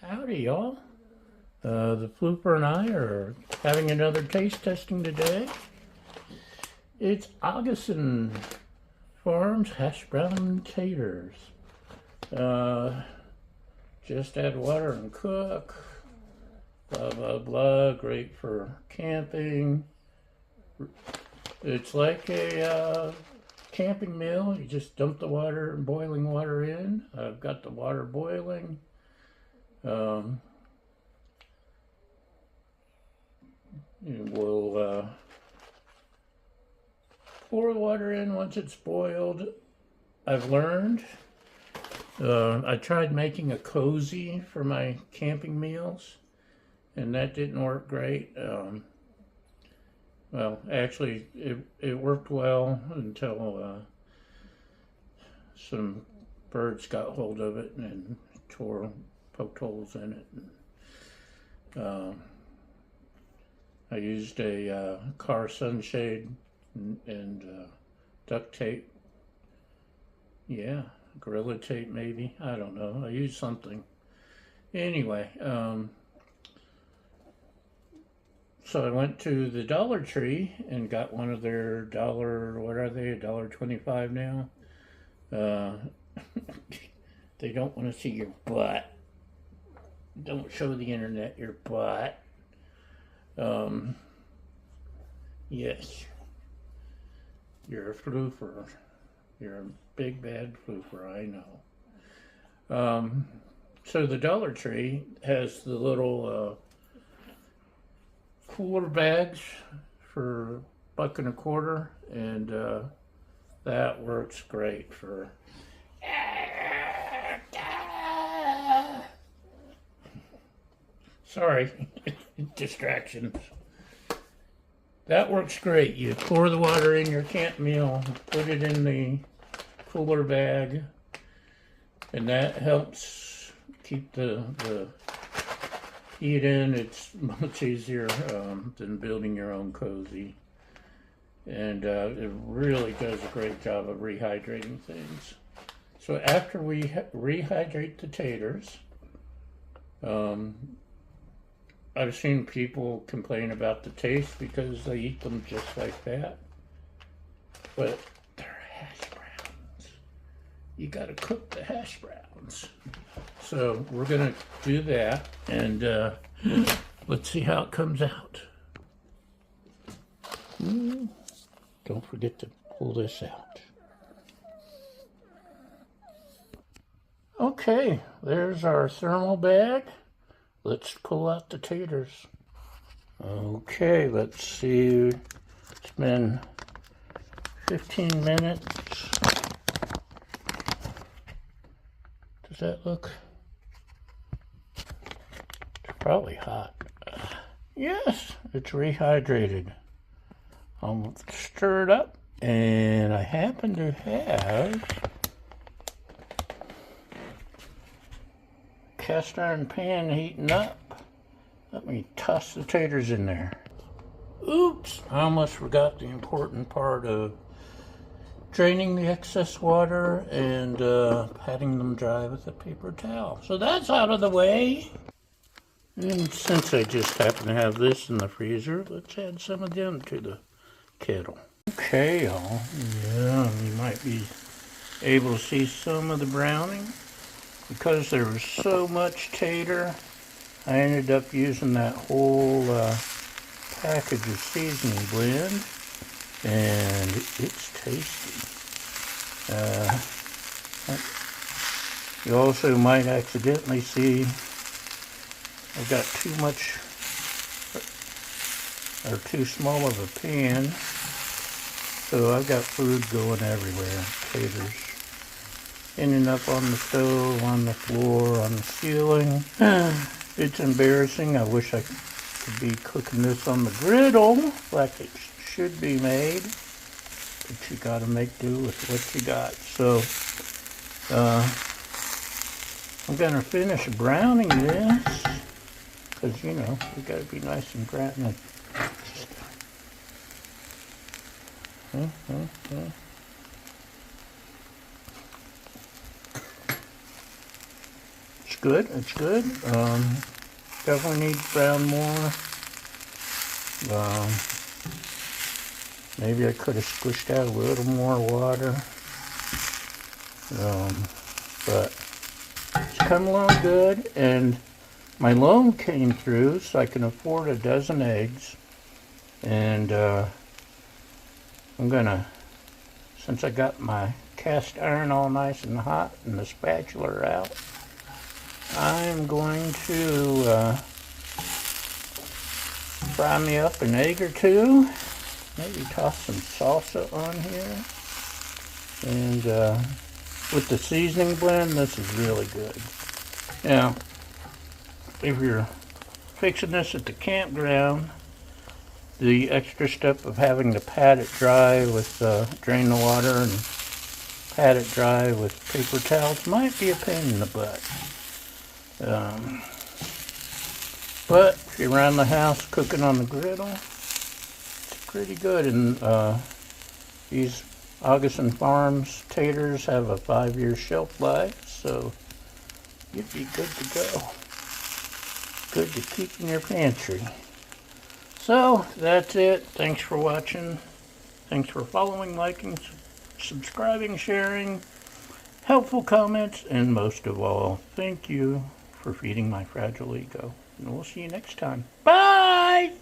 Howdy, y'all. The Flooper and I are having another taste testing today. It's Augason Farms Hashbrown taters. Just add water and cook. Blah, blah, blah. Great for camping. It's like a camping meal. You just dump the water, boiling water in. I've got the water boiling. We'll pour the water in once it's boiled. I've learned. I tried making a cozy for my camping meals, and that didn't work great. Well, actually, it worked well until some birds got hold of it and poked holes in it. I used a car sunshade and duct tape. Yeah, Gorilla tape maybe. I don't know. I used something. Anyway, so I went to the Dollar Tree and got one of their what are they, $1.25 now? They don't want to see your butt. Don't show the internet your butt. Yes. You're a floofer. You're a big bad floofer, I know. So the Dollar Tree has the little cooler bags for $1.25, and that works great for sorry, distractions. That works great. You pour the water in your camp meal, put it in the cooler bag, and that helps keep the heat in. It's much easier than building your own cozy. And it really does a great job of rehydrating things. So after we rehydrate the taters, I've seen people complain about the taste because they eat them just like that. But they're hash browns. You gotta cook the hash browns. So we're gonna do that, and let's see how it comes out. Don't forget to pull this out. Okay, there's our thermal bag. Let's pull out the taters. Okay, let's see. It's been 15 minutes. Does that look? It's probably hot. Yes, it's rehydrated. I'll stir it up, and I happen to have cast iron pan heating up. Let me toss the taters in there. Oops, I almost forgot the important part of draining the excess water and patting them dry with a paper towel. So that's out of the way. And since I just happen to have this in the freezer, let's add some of them to the kettle. Okay, y'all. Yeah, you might be able to see some of the browning. Because there was so much tater, I ended up using that whole package of seasoning blend, and it's tasty. You also might accidentally see I've got too much or too small of a pan, so I've got food going everywhere. Taters ending up on the stove, on the floor, on the ceiling. It's embarrassing. I wish I could be cooking this on the griddle like it should be made, but you gotta make do with what you got. So I'm gonna finish browning this, because you know we gotta be nice and brown. good. It's good. Definitely need to brown more. Maybe I could have squished out a little more water. But it's come along good, and my loan came through, so I can afford a dozen eggs. And I'm gonna, since I got my cast iron all nice and hot and the spatula out, I'm going to fry me up an egg or two. Maybe toss some salsa on here. And with the seasoning blend, this is really good. Now, if you're fixing this at the campground, the extra step of having to pat it dry with, drain the water and pat it dry with paper towels might be a pain in the butt. But if you're around the house cooking on the griddle, it's pretty good. And these Augason Farms taters have a 5-year shelf life, so you'd be good to go. Good to keep in your pantry. So that's it. Thanks for watching. Thanks for following, liking, subscribing, sharing, helpful comments, and most of all, thank you for feeding my fragile ego. And we'll see you next time. Bye!